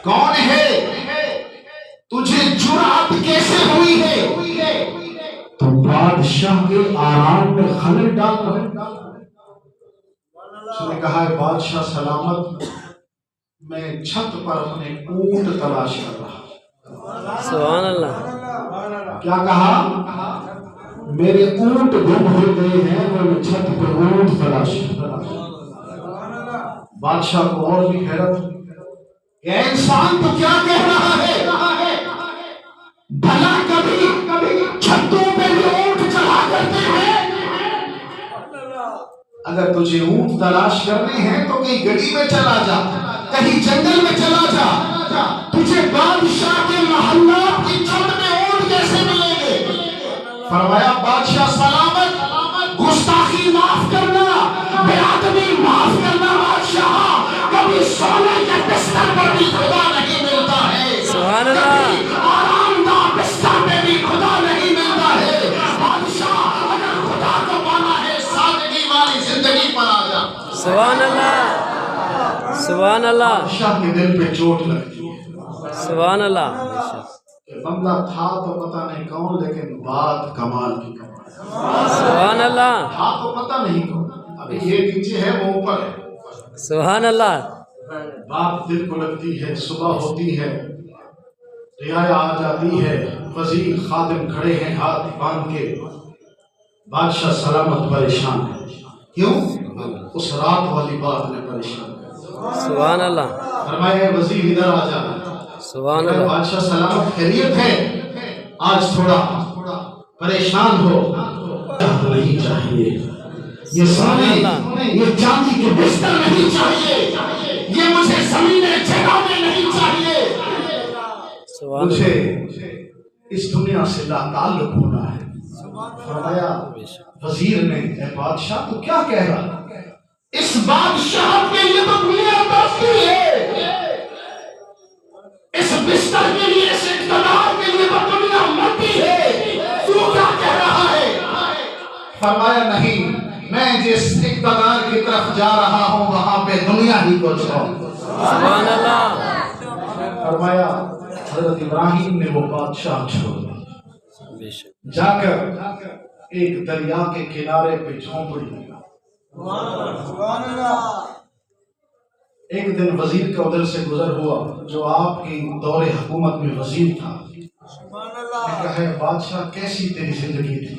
کون ہے؟ تجھے جرأت کیسے ہوئی ہے تو بادشاہ کے آرام میں خلل ڈال رہا ہے؟ اس نے کہا ہے بادشاہ سلامت، میں چھت پر اپنے اونٹ تلاش کر رہا۔ سبحان اللہ۔ کیا کہا؟ میرے اونٹ گم ہو گئے ہیں، میں چھت پر اونٹ تلاش کر رہا۔ بادشاہ کو اور بھی حیرت، اے انسان تو کیا کہہ رہا ہے؟ بھلا کبھی چھتوں پہ بھی اونٹ چلا کرتے ہیں؟ اگر تجھے اونٹ تلاش کرنے ہیں تو کہیں گڑی میں چلا جا، کہیں جنگل میں چلا جا، تجھے بادشاہ کے محلات کی چھت میں اونٹ کیسے ملیں گے؟ فرمایا بادشاہ سلامت، گستاخی معاف کرنا، بے ادبی معاف کرنا بادشاہ، کبھی سونے کے بستر پر بھی خدا نہیں ملتا ہے، سبحان اللہ۔ آرام دہ بستر پہ بھی خدا نہیں ملتا ہے۔ بادشاہ اگر خدا کو پانا ہے سادگی والی زندگی پر آ جا۔ سبحان اللہ، سبحان اللہ، بادشاہ کے دل پہ چوٹ لگتی ہے، سبحان اللہ۔ کہ بندہ تھا تو پتہ نہیں کون، لیکن بات کمال کی کمال، سبحان اللہ، تھا تو پتہ نہیں کون، ابھی یہ نیچے ہے وہ اوپر ہے۔ سبحان اللہ۔ بات دل کو لگتی ہے، صبح ہوتی ہے، رعایا آ جاتی ہے، وزیر خادم کھڑے ہیں ہاتھ باندھ کے، بادشاہ سلامت پریشان ہے۔ کیوں؟ اس رات والی بات نے پریشان کیا۔ سبحان اللہ، فرمایا وزیر ادھر آ جا۔ سبحان اللہ۔ بادشاہ سلامت خیریت ہے؟ آج تھوڑا پریشان ہو، نہیں چاہیے، یہ سونے یہ چاندی کے بستر نہیں چاہیے، یہ مجھے زمین جگہ میں نہیں چاہیے، مجھے اس دنیا سے لا تعلق ہونا ہے۔ فرمایا وزیر نے اے بادشاہ تو کیا کہہ رہا؟ اس بادشاہ کے لیے تو دنیا دوستی ہے، اس بستر کے لیے، اس اقتدار کے لیے تو دنیا مرتی ہے، تو کیا کہہ رہا ہے؟ فرمایا نہیں، میں جس اقتدار کی طرف جا رہا ہوں وہاں پہ دنیا ہی کو چھوڑ۔ سبحان اللہ۔ فرمایا حضرت ابراہیم نے وہ بادشاہ چھوڑ جا کر ایک دریا کے کنارے پہ جھونپڑی لگا۔ ایک دن وزیر کا ادھر سے گزر ہوا جو آپ کی دور حکومت میں وزیر تھا، نے کہا ہے بادشاہ کیسی تیری زندگی تھی،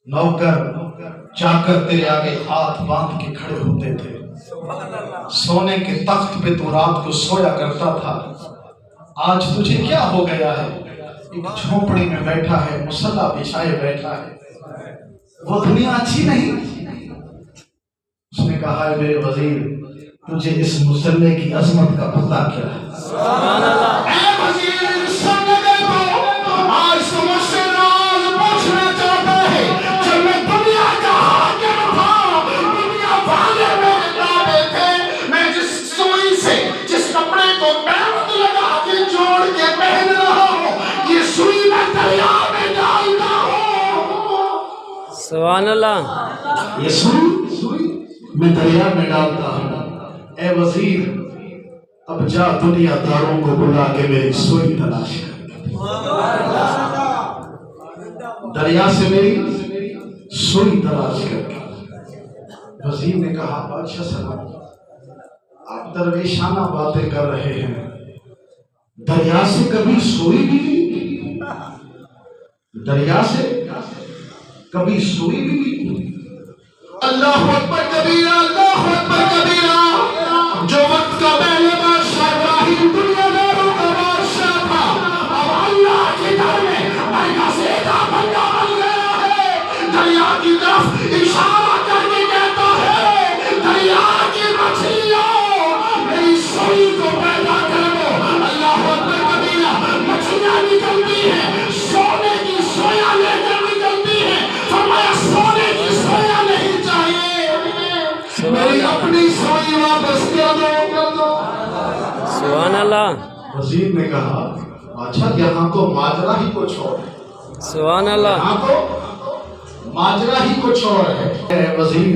نوکر چاکر تیرے آگے ہاتھ باندھ کے کھڑے ہوتے تھے، سونے کے تخت پہ تو رات کو سویا کرتا تھا، آج تجھے کیا ہو گیا ہے؟ ایک جھونپڑی میں بیٹھا ہے، مصلا بچھائے بیٹھا ہے، وہ دنیا اچھی نہیں؟ اس نے کہا ہے میرے وزیر تجھے اس مصلے کی عظمت کا پتہ کیا ہے؟ سبحان اللہ۔ اے وزیر سن لے تو آج تو مجھ سے راز پوچھنا چاہتا ہے، جب میں دنیا کا حاکم تھا، دنیا والے میرے تابع تھے، میں جس سوئی سے جس کپڑے کو پیوند لگا کے جوڑ کے پہن رہا ہوں، یہ سوئی میں دریا میں ڈالتا ہوں۔ سبحان اللہ۔ یہ سوئی میں دریا میں ڈالتا ہوں۔ اے وزیر اب جا دنیا داروں کو بلا کے میری سوئی تلاش کر، دریا سے میری سوئی تلاش کر۔ وزیر نے کہا بادشاہ سلام آپ درویشانہ باتیں کر رہے ہیں، دریا سے کبھی سوئی بھی نہیں، دریا سے کبھی سوئی بھی نہیں۔ اللہ اکبر کبیرہ، اللہ اکبر کبیرہ۔ جو وقت کا پہلے بادشاہ ابراہیم دنیا داروں کا بادشاہ تھا، اب اللہ کے گھر میں مرکزیدہ بندہ بن گیا ہے، دریا کی طرف اشارہ کر کے کہتا ہے دریا کی مچھلیوں میری سوئی کو پیدا کر دو۔ اللہ اکبر کبیرہ۔ مچھلیاں نکلتی ہیں، سونے کی سویا لے کر نکلتی ہیں، فرمایا سونے کی سویا نہیں چاہیے، میری اپنی سوئی واپس کر دو۔ سبحان اللہ۔ وزیر نے کہا اچھا یہاں تو ماجرا ہی کو چھوڑ، سبحان اللہ۔ یہاں تو ماجرا ہی کو چھوڑ ہے۔ اے وزیر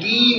3